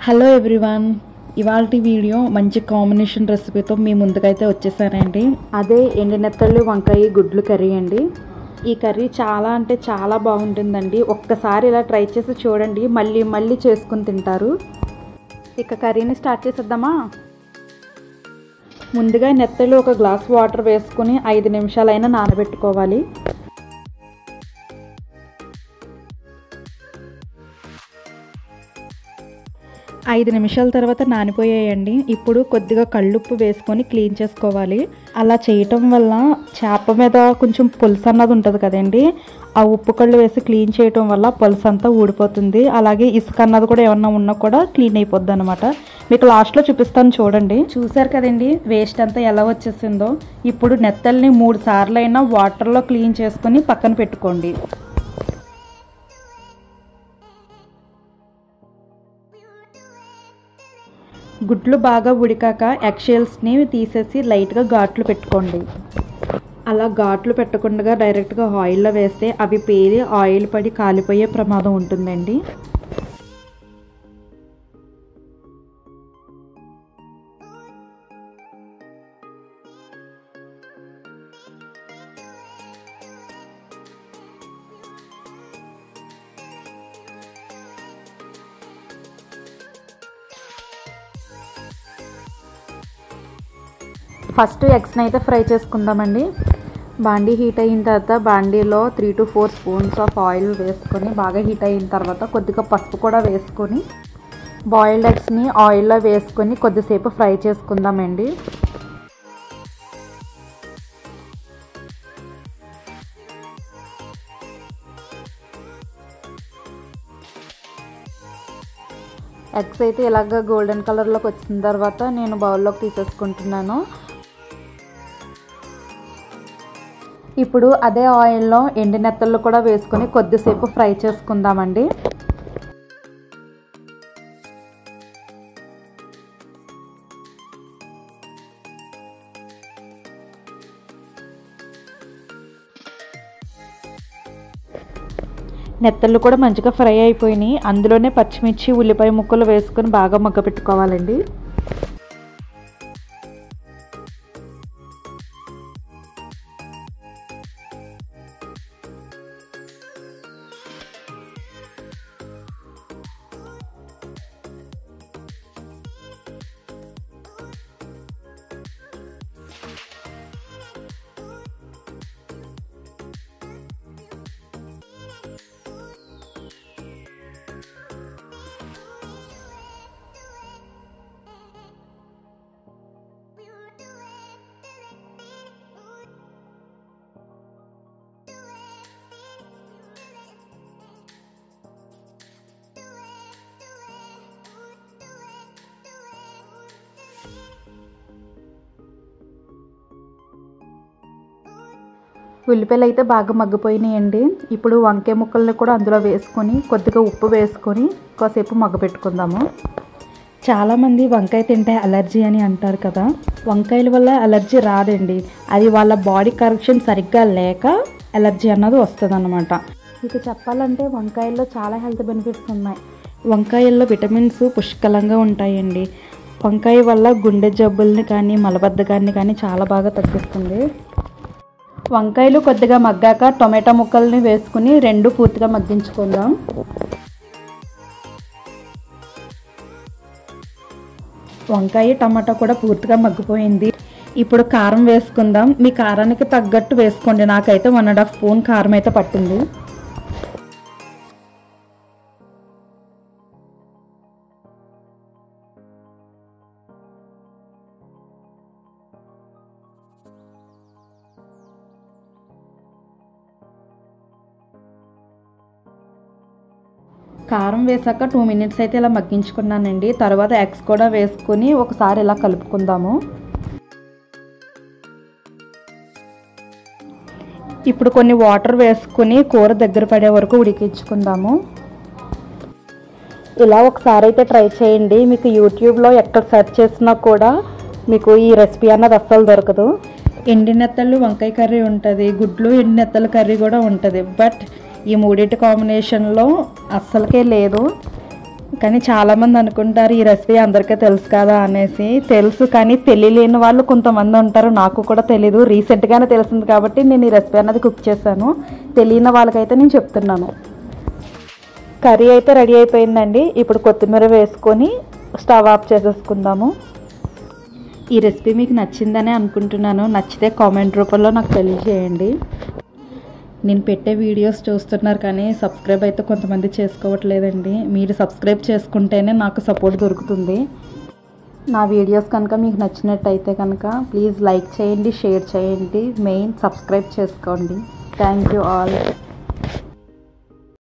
Hello everyone, ఇవాల్టి video మంచి combination రెసిపీతో మీ ముందుకైతే వచ్చేసానండి. అదే ఎండినెత్తళ్ళు వంకాయ గుడ్లు కర్రీ అండి. ఈ కర్రీ చాలా అంటే చాలా బాగుంటుందండి. ఒక్కసారి ఇలా ట్రై చేసి చూడండి, మళ్ళీ మళ్ళీ చేసుకుని తింటారు. ఇక కర్రీని స్టార్ట్ చేసేద్దామా? ముందుగా నెత్తళ్ళు ఒక గ్లాస్ వాటర్ వేసుకుని 5 నిమిషాలైనా నానబెట్టుకోవాలి. 5 నిమిషాల తర్వాత నానిపోయాయండి. ఇప్పుడు కొద్దిగా కళ్ళుప్పు వేసుకొని క్లీన్ చేసుకోవాలి. అలా చేయటం వల్ల చేప మీద కొంచెం పులుసు అన్నది ఉంటుంది కదండి, ఆ ఉప్పు కళ్ళు వేసి క్లీన్ చేయటం వల్ల పులుసు అంతా ఊడిపోతుంది. అలాగే ఇసుక అన్నది కూడా ఏమన్నా ఉన్నా కూడా క్లీన్ అయిపోద్ది అనమాట. మీకు లాస్ట్లో చూపిస్తాను చూడండి. చూసారు కదండి వేస్ట్ అంతా ఎలా వచ్చేసిందో. ఇప్పుడు నెత్తల్ని 3 సార్లు అయినా వాటర్లో క్లీన్ చేసుకొని పక్కన పెట్టుకోండి. గుడ్లు బాగా ఉడికాక ఎగ్షెల్స్ని తీసేసి లైట్గా ఘాట్లు పెట్టుకోండి. అలా ఘాట్లు పెట్టకుండా డైరెక్ట్గా ఆయిల్లో వేస్తే అవి పేలి ఆయిల్ పడి కాలిపోయే ప్రమాదం ఉంటుందండి. ఫస్ట్ ఎగ్స్ని అయితే ఫ్రై చేసుకుందామండి. బాండీ హీట్ అయిన తర్వాత బాండీలో 3 to 4 స్పూన్స్ ఆఫ్ ఆయిల్ వేసుకొని బాగా హీట్ అయిన తర్వాత కొద్దిగా పసుపు కూడా వేసుకొని బాయిల్డ్ ఎగ్స్ని ఆయిల్లో వేసుకొని కొద్దిసేపు ఫ్రై చేసుకుందామండి. ఎగ్స్ అయితే ఇలాగ గోల్డెన్ కలర్లోకి వచ్చిన తర్వాత నేను బౌల్లోకి తీసేసుకుంటున్నాను. ఇప్పుడు అదే ఆయిల్లో ఎండినెత్తళ్ళు కూడా వేసుకొని కొద్దిసేపు ఫ్రై చేసుకుందామండి. నెత్తళ్ళు కూడా మంచిగా ఫ్రై అయిపోయినాయి. అందులోనే పచ్చిమిర్చి ఉల్లిపాయ ముక్కలు వేసుకొని బాగా మగ్గపెట్టుకోవాలండి. ఉల్లిపాయలు అయితే బాగా మగ్గిపోయినాయండి. ఇప్పుడు వంకాయ ముక్కల్ని కూడా అందులో వేసుకొని కొద్దిగా ఉప్పు వేసుకొని కాసేపు మగ్గపెట్టుకుందాము. చాలామంది వంకాయ తింటే అలర్జీ అని అంటారు కదా. వంకాయల వల్ల అలర్జీ రాదండి, అది వాళ్ళ బాడీ కరెక్షన్ సరిగ్గా లేక అలర్జీ అన్నది వస్తుంది అన్నమాట. ఇక చెప్పాలంటే వంకాయల్లో చాలా హెల్త్ బెనిఫిట్స్ ఉన్నాయి. వంకాయల్లో విటమిన్స్ పుష్కలంగా ఉంటాయండి. వంకాయ వల్ల గుండె జబ్బుల్ని కానీ మలబద్ధకాన్ని కానీ చాలా బాగా తగ్గిస్తుంది. వంకాయలు కొద్దిగా మగ్గాక టొమాటో ముక్కల్ని వేసుకుని 2 పూర్తిగా మగ్గించుకుందాం. వంకాయ టమాటా కూడా పూర్తిగా మగ్గిపోయింది. ఇప్పుడు కారం వేసుకుందాం. మీ కారానికి తగ్గట్టు వేసుకోండి. నాకైతే 1.5 స్పూన్ కారం అయితే పట్టింది. కారం వేసాక 2 మినిట్స్ అయితే ఇలా మగ్గించుకున్నానండి. తర్వాత ఎగ్స్ కూడా వేసుకొని ఒకసారి ఇలా కలుపుకుందాము. ఇప్పుడు కొన్ని వాటర్ వేసుకుని కూర దగ్గర పడే వరకు ఉడికించుకుందాము. ఇలా ఒకసారి అయితే ట్రై చేయండి. మీకు యూట్యూబ్లో ఎక్కడ సెర్చ్ చేసినా కూడా మీకు ఈ రెసిపీ అన్నది అస్సలు దొరకదు. ఎండినెత్తళ్ళు వంకాయ కర్రీ ఉంటుంది, గుడ్లు ఎండినెత్తళ్ళ కర్రీ కూడా ఉంటుంది. బట్ ఈ మూడింటి కాంబినేషన్లో అస్సలకే లేదు. కానీ చాలామంది అనుకుంటారు ఈ రెసిపీ అందరికీ తెలుసు కదా అనేసి. తెలుసు, కానీ తెలియలేని వాళ్ళు కొంతమంది ఉంటారు. నాకు కూడా తెలీదు, రీసెంట్గానే తెలిసింది కాబట్టి నేను ఈ రెసిపీ అనేది కుక్ చేశాను. తెలియని వాళ్ళకైతే నేను చెప్తున్నాను. కర్రీ అయితే రెడీ అయిపోయిందండి. ఇప్పుడు కొత్తిమీర వేసుకొని స్టవ్ ఆఫ్ చేసేసుకుందాము. ఈ రెసిపీ మీకు నచ్చిందనే అనుకుంటున్నాను. నచ్చితే కామెంట్ రూపంలో నాకు తెలియజేయండి. నేను పెట్టే వీడియోస్ చూస్తున్నారు కానీ సబ్స్క్రైబ్ అయితే కొంతమంది చేసుకోవట్లేదండి. మీరు సబ్స్క్రైబ్ చేసుకుంటేనే నాకు సపోర్ట్ దొరుకుతుంది. నా వీడియోస్ కనుక మీకు నచ్చినట్టయితే కనుక ప్లీజ్ లైక్ చేయండి, షేర్ చేయండి, మెయిన్ సబ్స్క్రైబ్ చేసుకోండి. Thank you all.